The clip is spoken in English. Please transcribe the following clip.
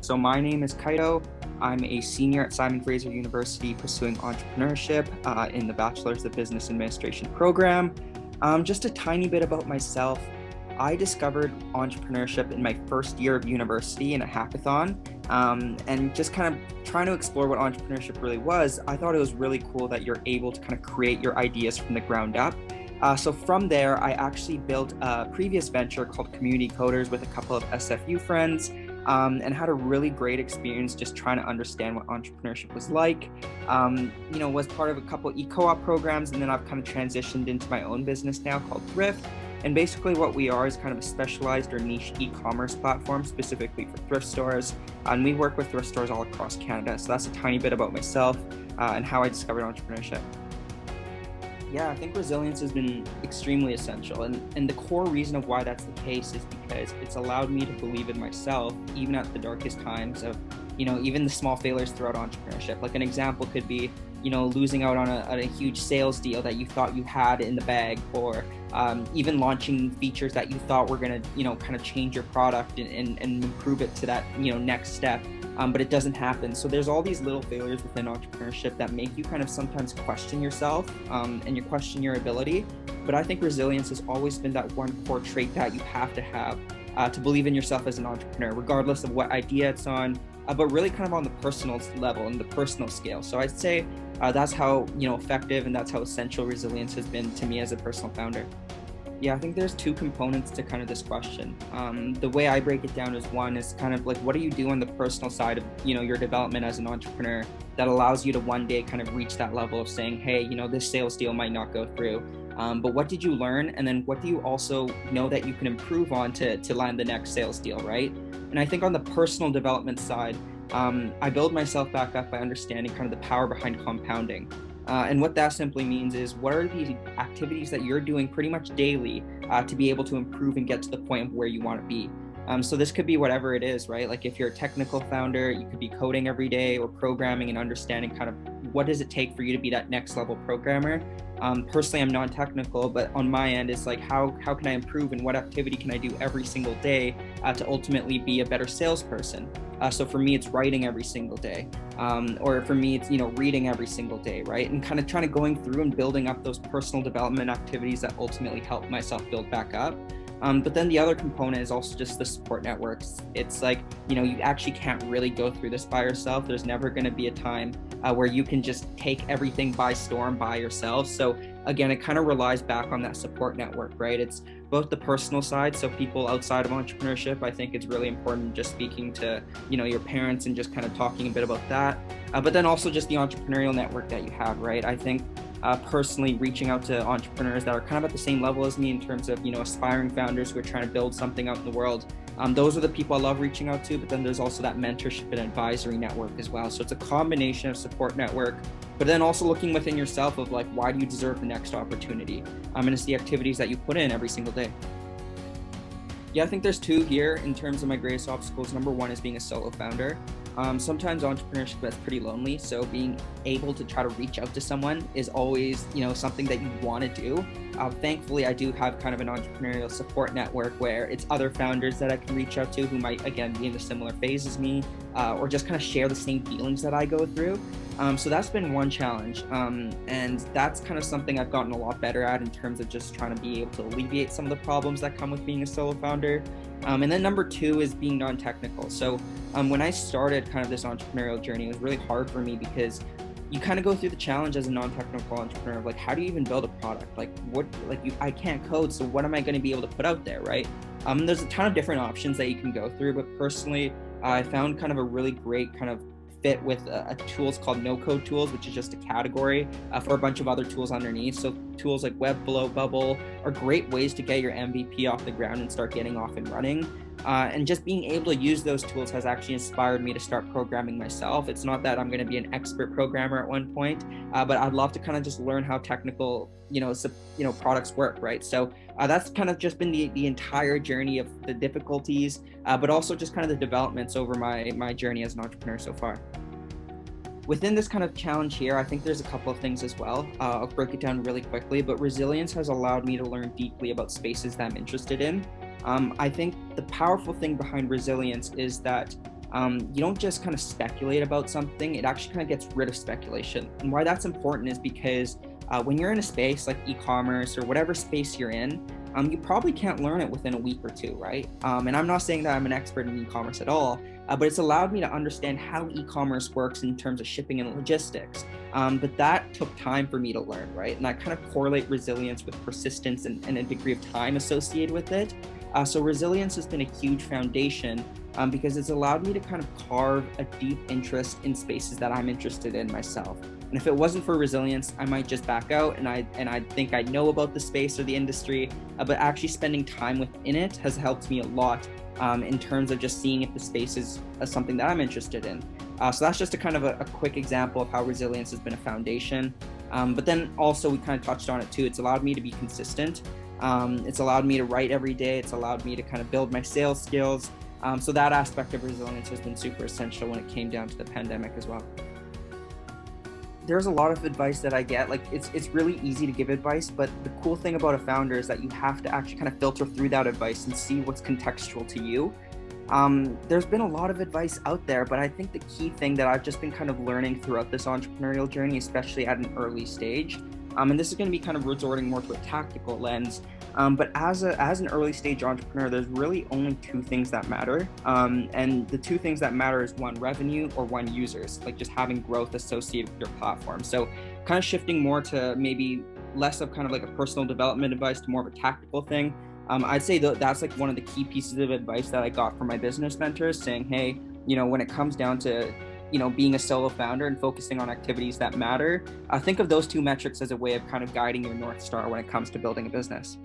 So my name is Kaito. I'm a senior at Simon Fraser University pursuing entrepreneurship in the Bachelor's of Business Administration program. Just a tiny bit about myself. I discovered entrepreneurship in my first year of university in a hackathon, and just kind of trying to explore what entrepreneurship really was. I thought it was really cool that you're able to kind of create your ideas from the ground up. So from there, I actually built a previous venture called Community Coders with a couple of SFU friends, and had a really great experience just trying to understand what entrepreneurship was like. Was part of a couple e-co-op programs, and then I've kind of transitioned into my own business now called Thrift. And basically what we are is kind of a specialized or niche e-commerce platform specifically for thrift stores. And we work with thrift stores all across Canada. So that's a tiny bit about myself and how I discovered entrepreneurship. Yeah, I think resilience has been extremely essential. And the core reason of why that's the case is because it's allowed me to believe in myself, even at the darkest times of, even the small failures throughout entrepreneurship. Like an example could be, losing out on a huge sales deal that you thought you had in the bag, or even launching features that you thought were going to, kind of change your product and improve it to that, next step. But it doesn't happen. So there's all these little failures within entrepreneurship that make you kind of sometimes question yourself and you question your ability. But I think resilience has always been that one core trait that you have to believe in yourself as an entrepreneur, regardless of what idea it's on, but really kind of on the personal level and the personal scale. So I'd say that's how effective and that's how essential resilience has been to me as a personal founder. Yeah, I think there's two components to kind of this question. The way I break it down is one is kind of like, what do you do on the personal side of, your development as an entrepreneur that allows you to one day kind of reach that level of saying, hey, this sales deal might not go through. But what did you learn? And then what do you also know that you can improve on to land the next sales deal, right? And I think on the personal development side, I build myself back up by understanding kind of the power behind compounding. And what that simply means is, what are the activities that you're doing pretty much daily to be able to improve and get to the point of where you want to be? So this could be whatever it is, right? Like if you're a technical founder, you could be coding every day or programming and understanding kind of what does it take for you to be that next level programmer. Personally, I'm non-technical, but on my end, it's like, how can I improve and what activity can I do every single day to ultimately be a better salesperson? So for me, it's writing every single day. Or for me, it's, reading every single day, right? And kind of trying to going through and building up those personal development activities that ultimately help myself build back up. But then the other component is also just the support networks. It's like, you actually can't really go through this by yourself. There's never going to be a time where you can just take everything by storm by yourself. So again, it kind of relies back on that support network, right? It's both the personal side. So people outside of entrepreneurship, I think it's really important just speaking to, your parents and just kind of talking a bit about that. But then also just the entrepreneurial network that you have, right? I think personally reaching out to entrepreneurs that are kind of at the same level as me in terms of, aspiring founders who are trying to build something out in the world. Those are the people I love reaching out to, but then there's also that mentorship and advisory network as well. So it's a combination of support network, but then also looking within yourself of like, why do you deserve the next opportunity? And it's the activities that you put in every single day. Yeah, I think there's two here in terms of my greatest obstacles. Number one is being a solo founder. Sometimes entrepreneurship is pretty lonely, so being able to try to reach out to someone is always, something that you want to do. Thankfully, I do have kind of an entrepreneurial support network where it's other founders that I can reach out to who might, again, be in a similar phase as me, or just kind of share the same feelings that I go through. So that's been one challenge. And that's kind of something I've gotten a lot better at in terms of just trying to be able to alleviate some of the problems that come with being a solo founder. And then number two is being non-technical. So when I started kind of this entrepreneurial journey, it was really hard for me because you kind of go through the challenge as a non-technical entrepreneur of like, how do you even build a product? Like I can't code, so what am I going to be able to put out there, right? There's a ton of different options that you can go through, but personally, I found kind of a really great kind of fit with a tools called no-code tools, which is just a category for a bunch of other tools underneath. So tools like Webflow, Bubble are great ways to get your MVP off the ground and start getting off and running. And just being able to use those tools has actually inspired me to start programming myself. It's not that I'm going to be an expert programmer at one point, but I'd love to kind of just learn how technical, products work, right? So that's kind of just been the entire journey of the difficulties, but also just kind of the developments over my journey as an entrepreneur so far. Within this kind of challenge here, I think there's a couple of things as well. I'll break it down really quickly, but resilience has allowed me to learn deeply about spaces that I'm interested in. I think the powerful thing behind resilience is that you don't just kind of speculate about something. It actually kind of gets rid of speculation. And why that's important is because when you're in a space like e-commerce or whatever space you're in, you probably can't learn it within a week or two, right? And I'm not saying that I'm an expert in e-commerce at all, but it's allowed me to understand how e-commerce works in terms of shipping and logistics. But that took time for me to learn, right? And I kind of correlate resilience with persistence and a degree of time associated with it. So resilience has been a huge foundation because it's allowed me to kind of carve a deep interest in spaces that I'm interested in myself. And if it wasn't for resilience, I might just back out and I think I know about the space or the industry, but actually spending time within it has helped me a lot in terms of just seeing if the space is something that I'm interested in. So that's just a kind of a quick example of how resilience has been a foundation. But then also we kind of touched on it too. It's allowed me to be consistent. It's allowed me to write every day. It's allowed me to kind of build my sales skills. So that aspect of resilience has been super essential when it came down to the pandemic as well. There's a lot of advice that I get. Like it's really easy to give advice, but the cool thing about a founder is that you have to actually kind of filter through that advice and see what's contextual to you. There's been a lot of advice out there, but I think the key thing that I've just been kind of learning throughout this entrepreneurial journey, especially at an early stage, and this is going to be kind of resorting more to a tactical lens, but as an early stage entrepreneur, there's really only two things that matter. And the two things that matter is one, revenue, or one, users, like just having growth associated with your platform. So kind of shifting more to maybe less of kind of like a personal development advice to more of a tactical thing. I'd say that's like one of the key pieces of advice that I got from my business mentors, saying, hey, when it comes down to being a solo founder and focusing on activities that matter, think of those two metrics as a way of kind of guiding your North Star when it comes to building a business.